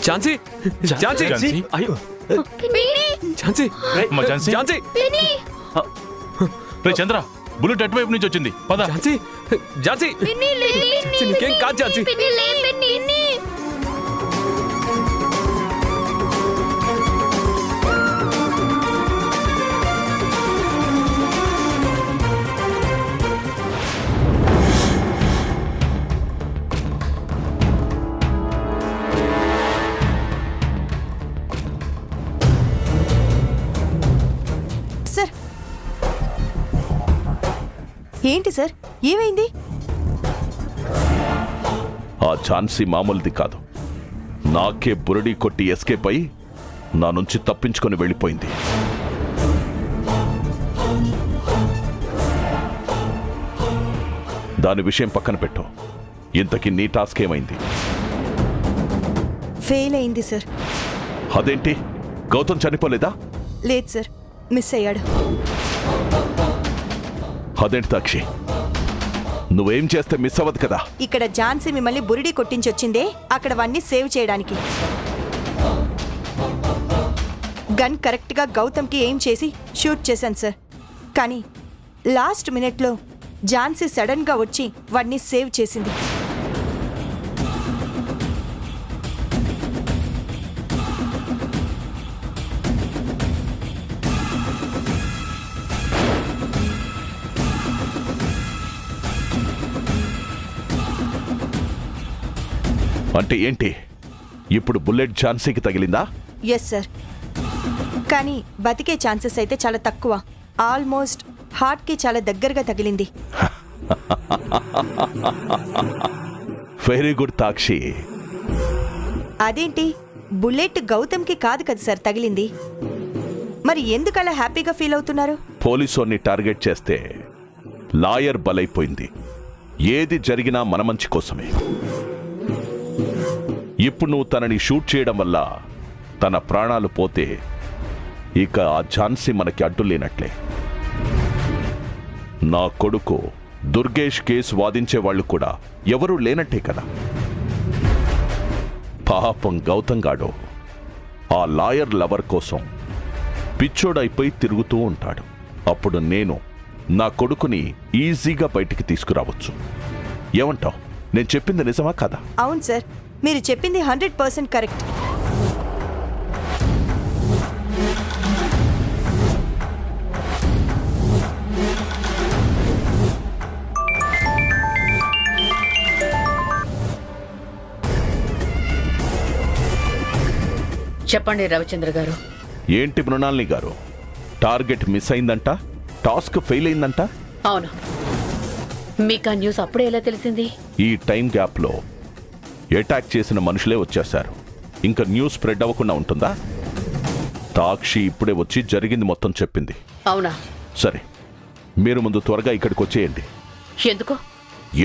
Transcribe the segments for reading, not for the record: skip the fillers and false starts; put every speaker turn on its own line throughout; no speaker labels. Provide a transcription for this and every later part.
ఝాన్సీ ఝాన్సీ
ఝాన్సీ
అయ్యో
పిన్ని
ఝాన్సీ
అమ్మా ఝాన్సీ
ఝాన్సీ
పిన్ని
రే చంద్ర బుల్లెట్ అటువైపు నుంచి వచ్చింది పద
ఝాన్సీ ఝాన్సీ
పిన్ని లే
ఝాన్సీ, నీకేం కాదు ఝాన్సీ
పిన్ని లే పిన్ని
సార్ ఏంటి సార్ ఏమైంది?
ఆ ఝాన్సీ మామూలుది కాదు. నాకే బురడి కొట్టి ఎస్కేప్ అయి నా నుంచి తప్పించుకొని వెళ్ళిపోయింది. దాని విషయం పక్కన పెట్టు. ఇంతకీ నీ టాస్క్ ఏమైంది?
ఫెయిల్ అయింది సార్.
అదేంటి, గౌతమ్ చనిపోలేదా?
లేదు సార్, మిస్ అయ్యాడు.
అదేంటి సాక్షి, నువ్వేం చేస్తే మిస్ అవ్వదు కదా?
ఇక్కడ ఝాన్సీ మిమ్మల్ని బురిడి కొట్టించొచ్చిందే అక్కడవన్నీ సేవ్ చేయడానికి. గన్ కరెక్ట్గా గౌతమ్కి ఎయిమ్ చేసి షూట్ చేశాను సార్. కానీ లాస్ట్ మినిట్లో ఝాన్సీ సడన్గా వచ్చి వాడిని సేవ్ చేసింది.
అంటే ఏంటి, ఇప్పుడు బుల్లెట్ ఝాన్సీకి తగిలిందా?
ఎస్ సార్, కానీ బతికే ఛాన్సెస్ అయితే చాలా తక్కువ. ఆల్మోస్ట్ హార్ట్కి చాలా దగ్గరగా తగిలింది.
Very good Takshi.
అదేంటి, బుల్లెట్ గౌతమ్కి కాదు కదా సార్ తగిలింది? మరి ఎందుకలా హ్యాపీగా ఫీల్ అవుతున్నారు?
పోలీసోన్ని టార్గెట్ చేస్తే లాయర్ బలైపోయింది. ఏది జరిగినా మన మంచి కోసమే. ఇప్పుడు నువ్వు తనని షూట్ చేయడం వల్ల తన ప్రాణాలు పోతే ఇక ఆ ఝాన్సీ మనకి అడ్డు లేనట్లే. నా కొడుకు దుర్గేష్ కేసు వాదించే వాళ్ళు కూడా ఎవరూ లేనట్టే కదా. పాపం గౌతమ్ గాడు ఆ లాయర్ లవర్ కోసం పిచ్చోడైపోయి తిరుగుతూ ఉంటాడు. అప్పుడు నేను నా కొడుకుని ఈజీగా బయటికి తీసుకురావచ్చు. ఏమంటావు? నేను చెప్పింది నిజమా కదా?
అవును సార్, మీరు చెప్పింది 100% కరెక్ట్.
చెప్పండి రవిచంద్ర గారు.
ఏంటి మృణాలిని గారు, టార్గెట్ మిస్ అయిందంట, టాస్క్ ఫెయిల్ అయిందంట?
అవును, మీకు ఆ న్యూస్ అప్పుడే ఎలా తెలిసింది?
ఈ టైం గ్యాప్లో అటాక్ చేసిన మనుషులే వచ్చేశారు. ఇంకా న్యూస్ స్ప్రెడ్ అవ్వకుండా ఉంటుందా? తాక్షి ఇప్పుడే వచ్చి జరిగింది మొత్తం చెప్పింది.
అవునా?
సరే, మీరు ముందు త్వరగా ఇక్కడికి వచ్చేయండి.
ఎందుకు?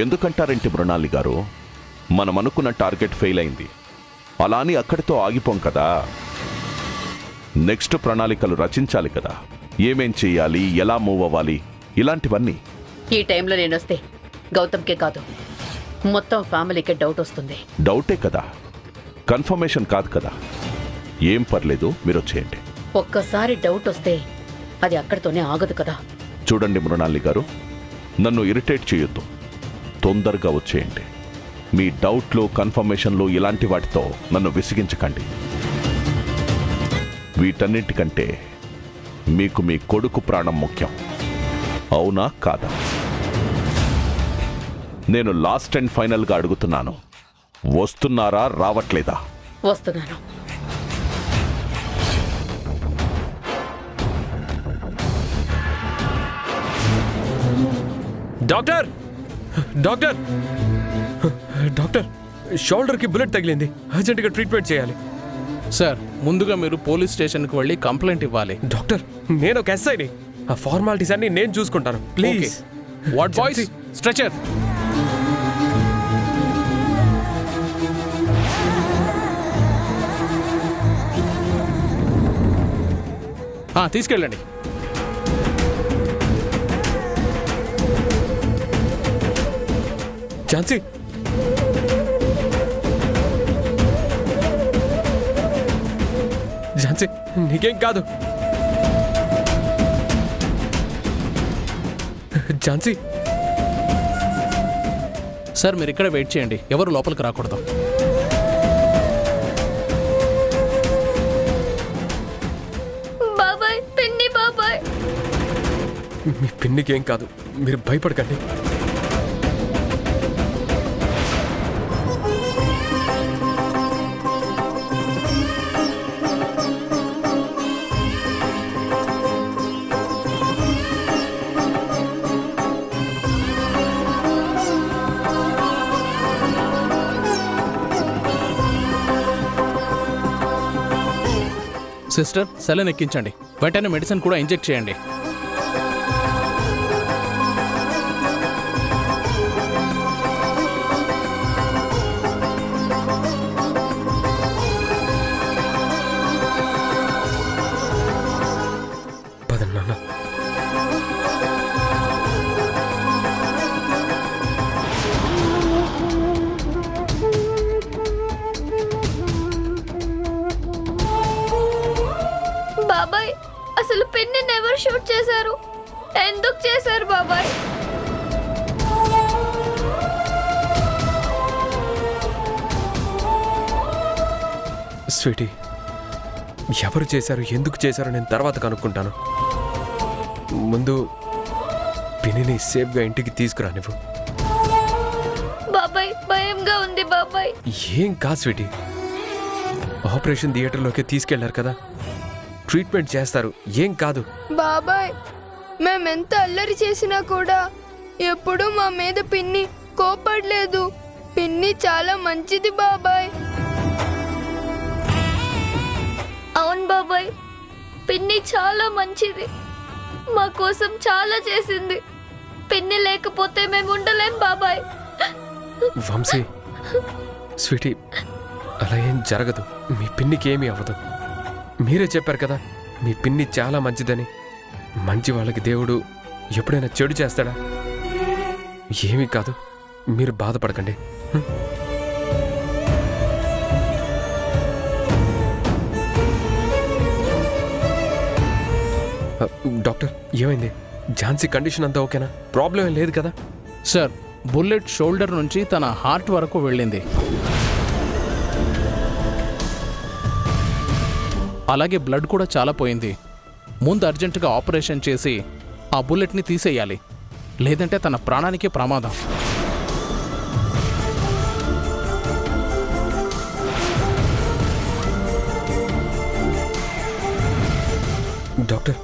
ఎందుకంటారేంటి మృణాలి గారు, మనం అనుకున్న టార్గెట్ ఫెయిల్ అయింది. అలా అని అక్కడితో ఆగిపోం కదా. నెక్స్ట్ ప్రణాళికలు రచించాలి కదా. ఏమేం చెయ్యాలి, ఎలా మూవ్ అవ్వాలి, ఇలాంటివన్నీ.
ఈ టైంలో నేను వస్తే గౌతమ్కే కాదు మొత్తం ఫ్యామిలీకే డౌట్ వస్తుంది.
డౌటే కదా, కన్ఫర్మేషన్ కాదు కదా. ఏం పర్లేదు, మీరు వచ్చేయండి.
ఒక్కసారి డౌట్ వస్తే అది అక్కడితోనే ఆగదు కదా.
చూడండి మృణాలి గారు, నన్ను ఇరిటేట్ చేయొద్దు. తొందరగా వచ్చేయండి. మీ డౌట్లు, కన్ఫర్మేషన్లు ఇలాంటి వాటితో నన్ను విసిగించకండి. వీటన్నిటికంటే మీకు మీ కొడుకు ప్రాణం ముఖ్యం. అవునా కాదా? నేను లాస్ట్ అండ్ ఫైనల్గా అడుగుతున్నాను, వస్తున్నారా రావట్లేదా?
వస్తున్నాను.
డాక్టర్ డాక్టర్ డాక్టర్, షోల్డర్కి బుల్లెట్ తగిలింది, అర్జెంటుగా ట్రీట్మెంట్ చేయాలి.
సార్, ముందుగా మీరు పోలీస్ స్టేషన్కి వెళ్ళి కంప్లైంట్ ఇవ్వాలి.
డాక్టర్, నేను ఒక ఎస్ఐని, ఆ ఫార్మాలిటీస్ అన్ని నేను చూసుకుంటాను, ప్లీజ్.
What boys, stretcher. తీసుకెళ్ళండి.
ఝాన్సీ, ఝాన్సీ నీకేం కాదు. ఝాన్సీ
సార్ మీరు ఇక్కడ వెయిట్ చేయండి, ఎవరు లోపలికి రాకూడదు.
బాబాయ్ పిన్ని బాబాయ్.
మీ పిన్నికేం కాదు, మీరు భయపడకండి.
సిస్టర్ సెలన్ ఎక్కించండి, వెంటనే మెడిసిన్ కూడా ఇంజెక్ట్ చేయండి.
పదండి నాన్న.
బాబాయ్ అసలు పిన్నిని ఎవరు షూట్ చేశారు? ఎందుకు చేశారు బాబాయ్?
స్వీటీ, ఎవరు చేశారు, ఎందుకు చేశారో నేను తర్వాత కనుక్కుంటాను. ముందు పిన్నిని సేఫ్గా ఇంటికి తీసుకురా నువ్వు.
బాబాయ్ భయంగా ఉంది బాబాయ్.
ఏం కాదు స్వీటీ, ఆపరేషన్ థియేటర్లోకి తీసుకెళ్లారు కదా, ట్రీట్మెంట్ చేస్తారు, ఏం కాదు.
బాబాయ్ మేమెంత అల్లరి చేసినా కూడా ఎప్పుడూ మా మీద పిన్ని కోపడలేదు. పిన్ని చాలా మంచిది బాబాయ్.
అవును బాబాయ్, పిన్ని చాలా మంచిది, మా కోసం చాలా చేసింది. పిన్ని లేకపోతే మేము ఉండలేం బాబాయ్.
వంశీ, స్వీటీ, అలా ఏం జరగదు. మీ పిన్నికి ఏమీ అవ్వదు. మీరే చెప్పారు కదా మీ పిన్ని చాలా మంచిదని. మంచి వాళ్ళకి దేవుడు ఎప్పుడైనా చెడు చేస్తాడా? ఏమీ కాదు, మీరు బాధపడకండి. డాక్టర్ ఏమైంది? ఝాన్సీ కండిషన్ అంతా ఓకేనా? ప్రాబ్లం ఏం లేదు కదా?
సార్ బుల్లెట్ షోల్డర్ నుంచి తన హార్ట్ వరకు వెళ్ళింది. అలాగే బ్లడ్ కూడా చాలా పోయింది. ముందు అర్జెంటుగా ఆపరేషన్ చేసి ఆ బుల్లెట్ని తీసేయాలి, లేదంటే తన ప్రాణానికే ప్రమాదం.
డాక్టర్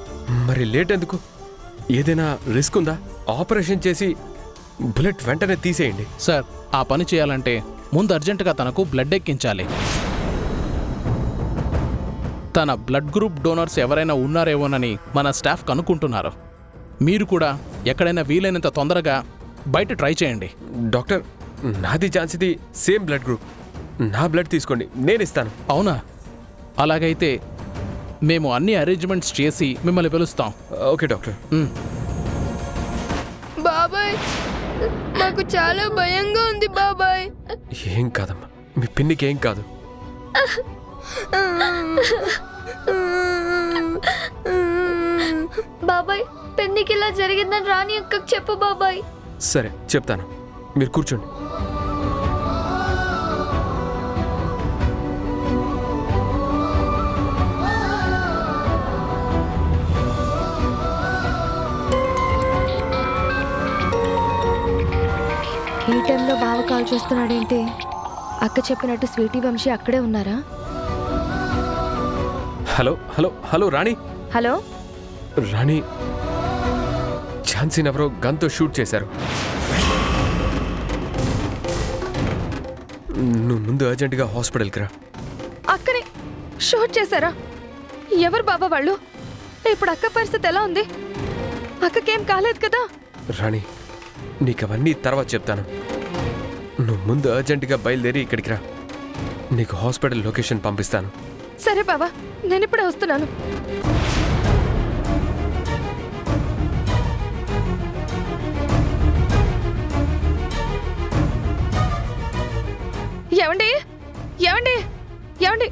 మరి లేట్ ఎందుకు? ఏదైనా రిస్క్ ఉందా? ఆపరేషన్ చేసి బుల్లెట్ వెంటనే తీసేయండి.
సార్ ఆ పని చేయాలంటే ముందు అర్జెంటుగా తనకు బ్లడ్ ఎక్కించాలి. తన బ్లడ్ గ్రూప్ డోనర్స్ ఎవరైనా ఉన్నారేమోనని మన స్టాఫ్ కనుక్కుంటున్నారు. మీరు కూడా ఎక్కడైనా వీలైనంత తొందరగా బయట ట్రై చేయండి.
డాక్టర్ నాది ఝాన్సీది సేమ్ బ్లడ్ గ్రూప్. నా బ్లడ్ తీసుకోండి, నేను ఇస్తాను.
అవునా? అలాగైతే మేము అన్ని అరేంజ్మెంట్స్ చేసి మిమ్మల్ని పిలుస్తాం.
Okay doctor.
బాబాయ్ నాకు చాలా భయంగా ఉంది బాబాయ్.
ఏం కాదమ్మా, మీ పిన్నికి ఏం కాదు.
బాబాయ్ పిన్నికి ఇలా జరిగిందని రాణి అక్కకు చెప్పు బాబాయ్.
సరే చెప్తాను, మీరు కూర్చోండి.
ఈ టైంలో బావ కాల్ చేస్తున్నాడేంటి? అక్క చెప్పినట్టు స్వీటీ వంశీ అక్కడే ఉన్నారా?
హలో హలో హలో రాణి.
హలో
రాణి, ఝాన్సీని ఎవరో గన్తో షూట్ చేశారు. నువ్వు ముందు అర్జెంటుగా హాస్పిటల్కి రా.
అక్కని షూట్ చేశారా? ఎవరు బాబా వాళ్ళు? ఇప్పుడు అక్క పరిస్థితి ఎలా ఉంది? అక్కకేం కాలేదు కదా?
రాణి, నీకు అవన్నీ తర్వాత చెప్తాను. నువ్వు ముందు అర్జెంటుగా బయలుదేరి ఇక్కడికి రా. నీకు హాస్పిటల్ లొకేషన్ పంపిస్తాను.
సరే బాబా, నేను ఇప్పుడే వస్తున్నాను. ఏమండి ఏమండి ఏమండి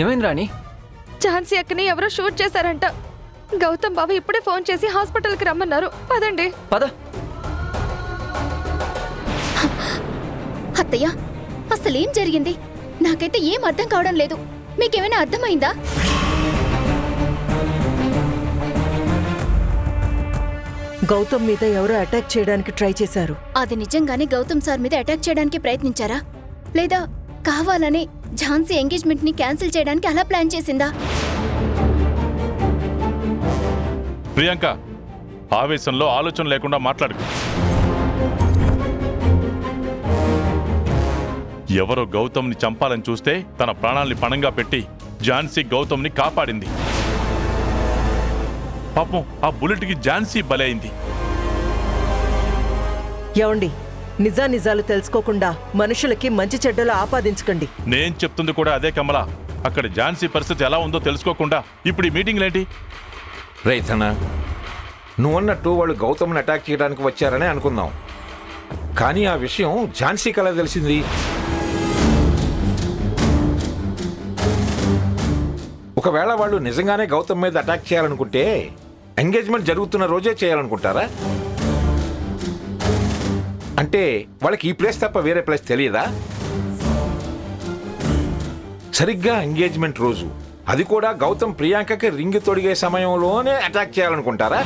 ఏమైంది రాణి?
ఝాన్సీ అక్కని ఎవరో షూట్ చేశారంట. గౌతమ్ బాబు ఇప్పుడే ఫోన్ చేసి హాస్పిటల్కి రమ్మన్నారు. పదండి.
పద.
అత్తయ్య, అసలేం జరిగింది? నాకైతే ఏం అర్థం కావడం లేదు. మీకేమైనా అర్థమైందా?
గౌతమ్ మీద ఎవరో అటాక్ చేయడానికి ట్రై చేశారు.
అది నిజంగానే గౌతమ్ సార్ మీద అటాక్ చేయడానికి ప్రయత్నించారా, లేదా కావాలని ఝాన్సీ ఎంగేజ్మెంట్ ని క్యాన్సిల్ చేయడానికి అలా ప్లాన్ చేసిందా?
ప్రియాంక, ఆవేశంలో ఆలోచన లేకుండా మాట్లాడుకు. ఎవరో గౌతమ్ని చంపాలని చూస్తే తన ప్రాణాల్ని పణంగా పెట్టి ఝాన్సీ గౌతమ్ని కాపాడింది. పాపం ఆ బుల్లెట్కి ఝాన్సీ బలైంది.
ఏవండి, నిజాలు తెలుసుకోకుండా మనుషులకి మంచి చెడ్డలు ఆపాదించకండి.
నేను చెప్తుంది కూడా అదే కమల. అక్కడ ఝాన్సీ పరిస్థితి ఎలా ఉందో తెలుసుకోకుండా ఇప్పుడు ఈ మీటింగ్లేంటి?
రైతనా, నువ్వన్నట్టు వాళ్ళు గౌతమ్ని అటాక్ చేయడానికి వచ్చారని అనుకుందాం. కానీ ఆ విషయం ఝాన్సీకి ఎలా తెలిసింది? ఒకవేళ వాళ్ళు నిజంగానే గౌతమ్ మీద అటాక్ చేయాలనుకుంటే ఎంగేజ్మెంట్ జరుగుతున్న రోజే చేయాలనుకుంటారా? అంటే వాళ్ళకి ఈ ప్లేస్ తప్ప వేరే ప్లేస్ తెలియదా? సరిగ్గా ఎంగేజ్మెంట్ రోజు, అది కూడా గౌతమ్ ప్రియాంకకి రింగ్ తొడిగే సమయంలోనే అటాక్ చేయాలనుకుంటారా?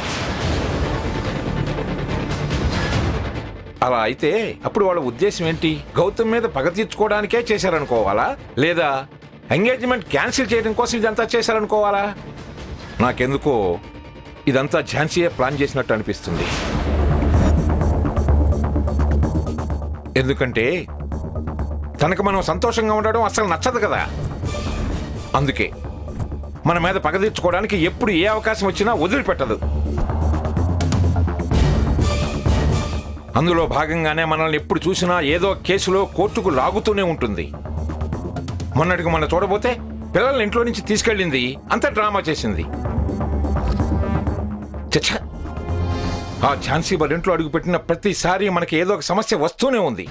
అలా అయితే అప్పుడు వాళ్ళ ఉద్దేశం ఏంటి? గౌతమ్ మీద పగ తీర్చుకోవడానికే చేశారనుకోవాలా, లేదా ఎంగేజ్మెంట్ క్యాన్సిల్ చేయడం కోసం ఇదంతా చేశారనుకోవాలా? నాకెందుకో ఇదంతా ఝాన్సీయే ప్లాన్ చేసినట్టు అనిపిస్తుంది. ఎందుకంటే తనకు మనం సంతోషంగా ఉండడం అసలు నచ్చదు కదా. అందుకే మన మీద పగ తీర్చుకోవడానికి ఎప్పుడు ఏ అవకాశం వచ్చినా వదిలిపెట్టదు. అందులో భాగంగానే మనల్ని ఎప్పుడు చూసినా ఏదో కేసులో కోర్టుకు లాగుతూనే ఉంటుంది. మొన్నటికి మొన్న చూడబోతే పిల్లల్ని ఇంట్లో నుంచి తీసుకెళ్ళింది, అంత డ్రామా చేసింది. చచ్చా, ఆ ఝాన్సీ వాళ్ళ ఇంట్లో అడుగుపెట్టిన ప్రతిసారి మనకి ఏదో ఒక సమస్య వస్తూనే ఉంది.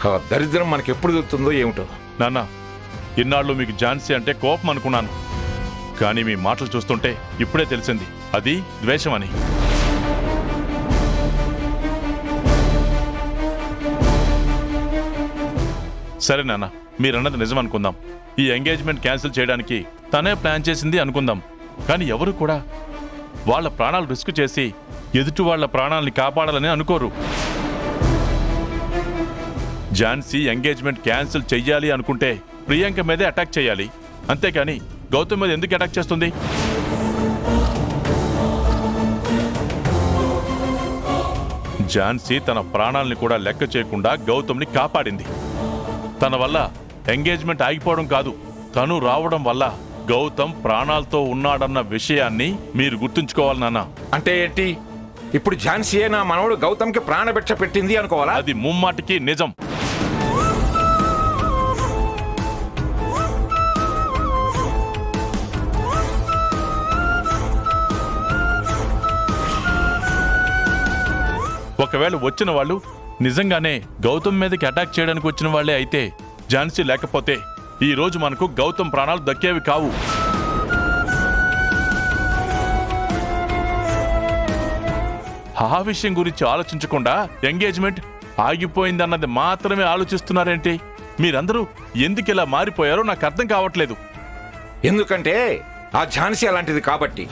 ఆ దరిద్రం మనకి ఎప్పుడు దొరుకుతుందో ఏమిటో.
నాన్న, ఇన్నాళ్ళు మీకు ఝాన్సీ అంటే కోపం అనుకున్నాను, కానీ మీ మాటలు చూస్తుంటే ఇప్పుడే తెలిసింది అది ద్వేషం అని. సరే నాన్న, మీరన్నది నిజం అనుకుందాం. ఈ ఎంగేజ్మెంట్ క్యాన్సిల్ చేయడానికి తనే ప్లాన్ చేసింది అనుకుందాం. కానీ ఎవరు కూడా వాళ్ళ ప్రాణాలు రిస్క్ చేసి ఎదుటి వాళ్ళ ప్రాణాలని కాపాడాలని అనుకోరు. ఝాన్సీ ఎంగేజ్మెంట్ క్యాన్సిల్ చెయ్యాలి అనుకుంటే ప్రియాంక మీదే అటాక్ చేయాలి, అంతేకాని గౌతమ్ మీద ఎందుకు అటాక్ చేస్తుంది? ఝాన్సీ తన ప్రాణాలని కూడా లెక్క చేయకుండా గౌతమ్ని కాపాడింది. తన వల్ల ఎంగేజ్మెంట్ ఆగిపోవడం కాదు, తను రావడం వల్ల గౌతమ్ ప్రాణాలతో ఉన్నాడన్న విషయాన్ని మీరు గుర్తుంచుకోవాలి నాన్న.
అంటే ఏంటి? ఇప్పుడు ఝాన్సీయే నా మనవడు గౌతమ్కి ప్రాణభిక్ష పెట్టింది అనుకోవాలా?
అది ముమ్మాటికి నిజం. ఒకవేళ వచ్చిన వాళ్ళు నిజంగానే గౌతమ్ మీదకి అటాక్ చేయడానికి వచ్చిన వాళ్లే అయితే, ఝాన్సీ లేకపోతే ఈ రోజు మనకు గౌతమ్ ప్రాణాలు దక్కేవి కావు. ఆ విషయం గురించి ఆలోచించకుండా ఎంగేజ్మెంట్ ఆగిపోయిందన్నది మాత్రమే ఆలోచిస్తున్నారేంటి? మీరందరూ ఎందుకు ఇలా మారిపోయారో నాకు అర్థం కావట్లేదు.
ఎందుకంటే ఆ ఝాన్సీ అలాంటిది కాబట్టి.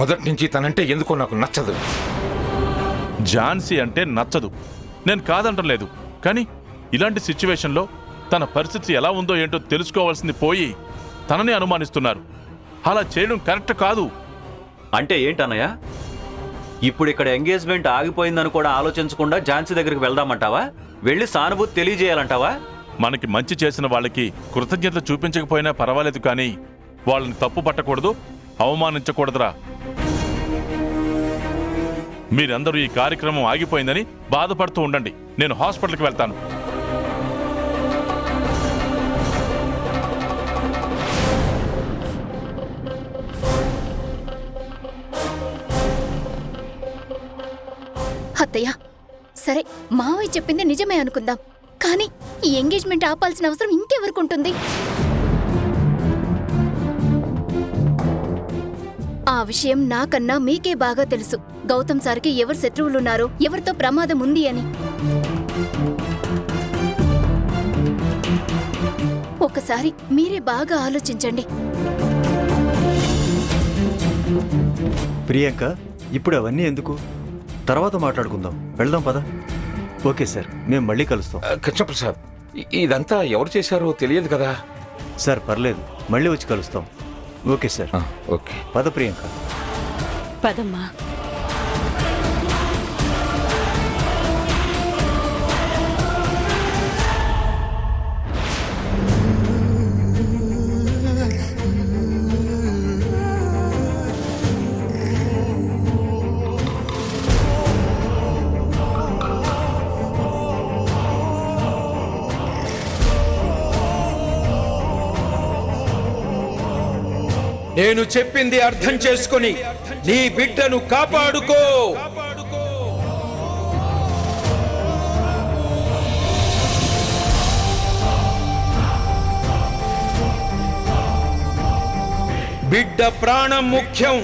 మొదటి నుంచి తనంటే ఎందుకో నాకు నచ్చదు.
ఝాన్సీ అంటే నచ్చదు, నేను కాదంటం లేదు. కానీ ఇలాంటి సిచ్యువేషన్లో తన పరిస్థితి ఎలా ఉందో ఏంటో తెలుసుకోవాల్సింది పోయి తనని అనుమానిస్తున్నారు. అలా చేయడం కరెక్ట్ కాదు.
అంటే ఏంటన్నయ్య? ఇప్పుడు ఇక్కడ ఎంగేజ్మెంట్ ఆగిపోయిందని కూడా ఆలోచించకుండా ఝాన్సీ దగ్గరికి వెళ్దామంటావా? వెళ్ళి సానుభూతి తెలియజేయాలంటావా?
మనకి మంచి చేసిన వాళ్ళకి కృతజ్ఞత చూపించకపోయినా పర్వాలేదు, కానీ వాళ్ళని తప్పు పట్టకూడదు, అవమానించకూడదురా. మీరందరూ ఈ కార్యక్రమం ఆగిపోయిందని బాధపడుతూ ఉండండి, నేను హాస్పిటల్కి వెళ్తాను.
అత్తయ్య, సరే మావయ్య చెప్పింది నిజమే అనుకుందాం, కానీ ఈ ఎంగేజ్మెంట్ ఆపాల్సిన అవసరం ఇంకెవరికి ఉంటుంది? ఆ విషయం నాకన్నా మీకే బాగా తెలుసు. గౌతమ్ సార్కి ఎవరు శత్రువులున్నారో, ఎవరితో ప్రమాదం ఉంది అని. ఒకసారి మీరే బాగా ఆలోచించండి.
ప్రియాంక, ఇప్పుడు అవన్నీ ఎందుకు? తర్వాత మాట్లాడుకుందాం. వెళ్దాం పద. ఓకే సార్, మేము మళ్ళీ కలుస్తాం.
కృష్ణప్రసాద్, ఇదంతా ఎవరు చేశారో తెలియదు కదా.
సార్ పర్లేదు, మళ్ళీ వచ్చి కలుస్తాం. Okay sir.
ఓకే,
పద ప్రియాంక.
పదమ్మా.
నేను చెప్పింది అర్థం చేసుకొని నీ బిడ్డను కాపాడుకో. బిడ్డ ప్రాణం ముఖ్యం,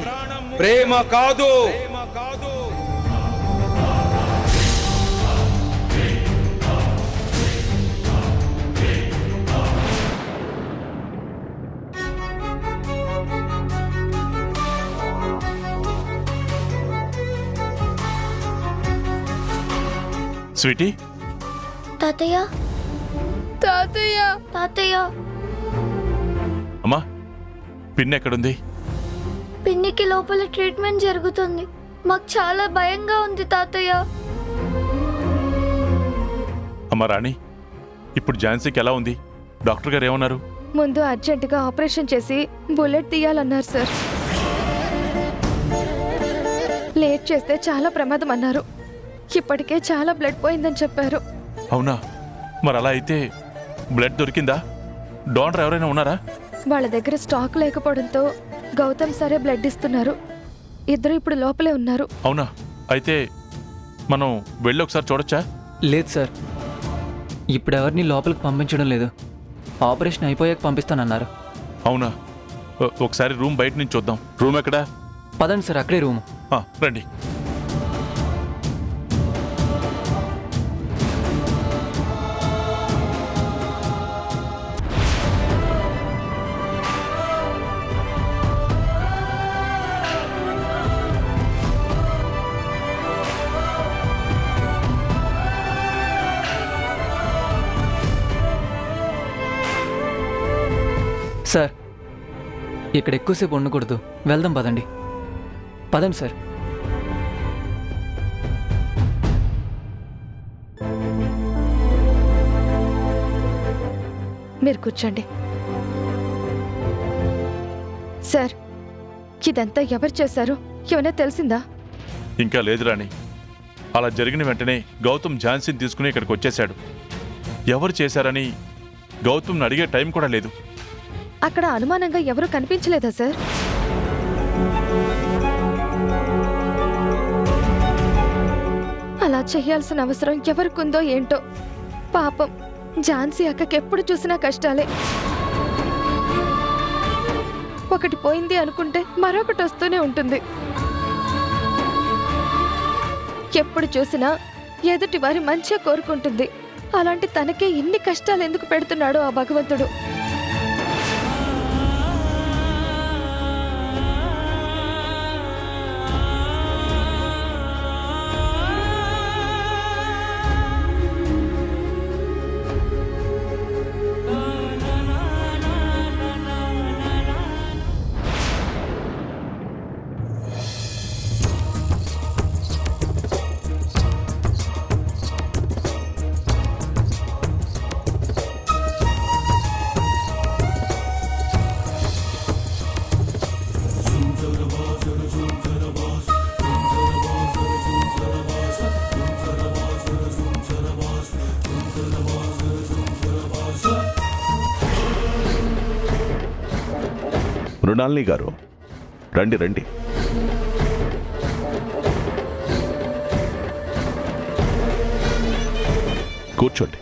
ప్రేమ కాదు.
స్వీటీ,
తాతయ్య తాతయ్య తాతయ్య
అమ్మా పిన్ ఎక్కడుంది?
పిన్నికి లోపల ట్రీట్మెంట్ జరుగుతుంది. మాకు చాలా భయంగా ఉంది తాతయ్య.
అమ్మా రాణి, ఇప్పుడు ఝాన్సీకి ఎలా ఉంది? డాక్టర్ గారు ఏమన్నారు?
ముందు అర్జెంటుగా ఆపరేషన్ చేసి బుల్లెట్ తీయాలన్నారు సార్. లేట్ చేస్తే చాలా ప్రమాదం అన్నారు. ఇప్పటికే చాలా బ్లడ్ పోయిందని చెప్పారు.
అవునా? మరి అలా అయితే బ్లడ్ దొరికిందా? డోనర్ ఎవరైనా ఉన్నారా?
వాళ్ళ దగ్గర స్టాక్ లేకపోవడంతో గౌతమ్ సరే బ్లడ్ ఇస్తున్నారు. ఇద్దరు ఇప్పుడు లోపలే ఉన్నారు.
అవునా? అయితే మనం వెళ్ళి ఒకసారి చూడొచ్చా?
లేదు సార్, ఇప్పుడు ఎవరిని లోపలికి పంపించడం లేదు. ఆపరేషన్ అయిపోయాక పంపిస్తానన్నారు.
అవునా? ఒకసారి రూమ్ బయట నుంచి చూద్దాం. రూమ్ ఎక్కడా?
పదండి సార్, అక్కడే రూమ్.
రండి.
సార్, ఇక్కడ ఎక్కువసేపు ఉండకూడదు. వెళ్దాం పదండి. పదండి సార్.
మీరు కూర్చోండి. సార్, ఇదంతా ఎవరు చేశారు? ఏమైనా తెలిసిందా?
ఇంకా లేదు రాణి. అలా జరిగిన వెంటనే గౌతమ్ ఝాన్సీని తీసుకుని ఇక్కడికి వచ్చేశాడు. ఎవరు చేశారని గౌతమ్ని అడిగే టైం కూడా లేదు.
అక్కడ అనుమానంగా ఎవరూ కనిపించలేదా సార్? అలా చేయాల్సిన అవసరం ఎవరికుందో ఏంటో. పాపం ఝాన్సీ అక్కకి ఎప్పుడు చూసినా కష్టాలే. ఒకటి పోయింది అనుకుంటే మరొకటి వస్తూనే ఉంటుంది. ఎప్పుడు చూసినా ఎదుటి వారి మంచిగా కోరుకుంటుంది. అలాంటి తనకే ఇన్ని కష్టాలు ఎందుకు పెడుతున్నాడో ఆ భగవంతుడు.
మృణాలిని గారు, రండి రండి. కూర్చోండి.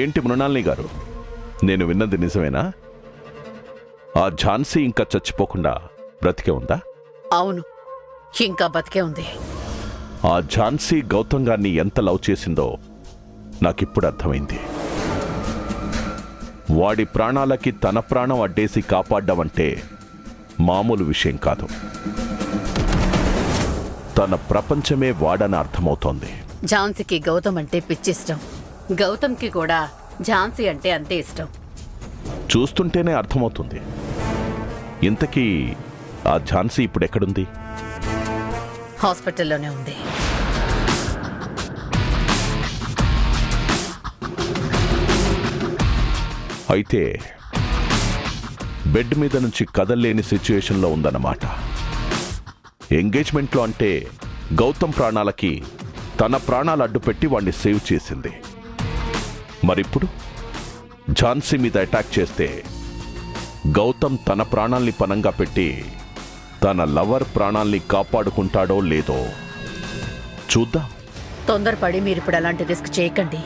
ఏంటి మృణాలిని గారు, నేను విన్నది నిజమేనా? ఆ ఝాన్సీ ఇంకా చచ్చిపోకుండా బ్రతికే ఉందా?
అవును, ఇంకా బతికే ఉంది.
ఆ ఝాన్సీ గౌతమ్ గారిని ఎంత లవ్ చేసిందో నాకిప్పుడు అర్థమైంది. వాడి ప్రాణాలకి తన ప్రాణం అడ్డేసి కాపాడ్డం అంటే మామూలు విషయం కాదు. తన ప్రపంచమే వాడని అర్థమవుతోంది.
ఝాన్సీకి గౌతమ్ అంటే పిచ్చిష్టం. గౌతమ్కి కూడా ఝాన్సీ అంటే అంతే ఇష్టం.
చూస్తుంటేనే అర్థమవుతుంది. ఇంతకీ ఆ ఝాన్సీ ఇప్పుడు ఎక్కడుంది?
హాస్పిటల్లోనే ఉంది.
అయితే బెడ్ మీద నుంచి కదల్లేని సిచ్యుయేషన్లో ఉందన్నమాట. ఎంగేజ్మెంట్లో అంటే గౌతమ్ ప్రాణాలకి తన ప్రాణాలు అడ్డుపెట్టి వాణ్ణి సేవ్ చేసింది. మరిప్పుడు ఝాన్సీ మీద అటాక్ చేస్తే గౌతమ్ తన ప్రాణాల్ని పనంగా పెట్టి తన లవర్ ప్రాణాల్ని కాపాడుకుంటాడో లేదో చూద్దాం.
తొందరపడి మీరిప్పుడు అలాంటి రిస్క్ చేయకండి.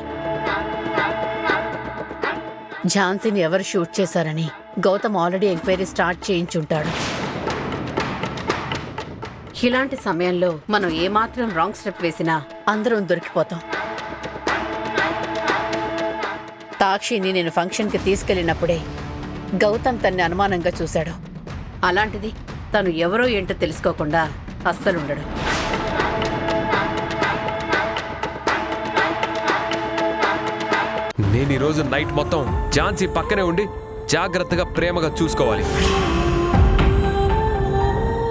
ఝాన్సీని ఎవరు షూట్ చేశారని గౌతమ్ ఆల్రెడీ ఎంక్వైరీ స్టార్ట్ చేయించుంటాడు. ఇలాంటి సమయంలో మనం ఏమాత్రం రాంగ్ స్టెప్ వేసినా అందరం దొరికిపోతాం. తాక్షిని నేను ఫంక్షన్కి తీసుకెళ్ళినప్పుడే గౌతమ్ తన్ని అనుమానంగా చూశాడు. అలాంటిది తను ఎవరో ఏంటో తెలుసుకోకుండా అస్సలుండడు.
నేను ఈరోజు నైట్ మొత్తం ఝాన్సీ పక్కనే ఉండి జాగ్రత్తగా ప్రేమగా చూసుకోవాలి.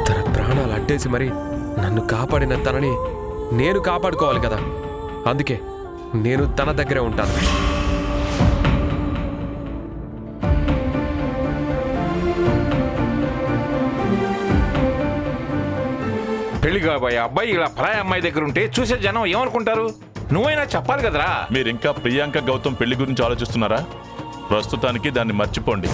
తన ప్రాణాలు అడ్డేసి మరి నన్ను కాపాడిన తనని నేను కాపాడుకోవాలి కదా. అందుకే నేను తన దగ్గరే ఉంటాను.
పెళ్లి కాబోయే అబ్బాయి ఇలా పరాయి అమ్మాయి దగ్గర ఉంటే చూసే జనం ఏమనుకుంటారు? నువ్వైనా చెప్పాలి కదరా.
మీరింకా ప్రియాంక గౌతమ్ పెళ్లి గురించి ఆలోచిస్తున్నారా? ప్రస్తుతానికి దాన్ని మర్చిపోండి.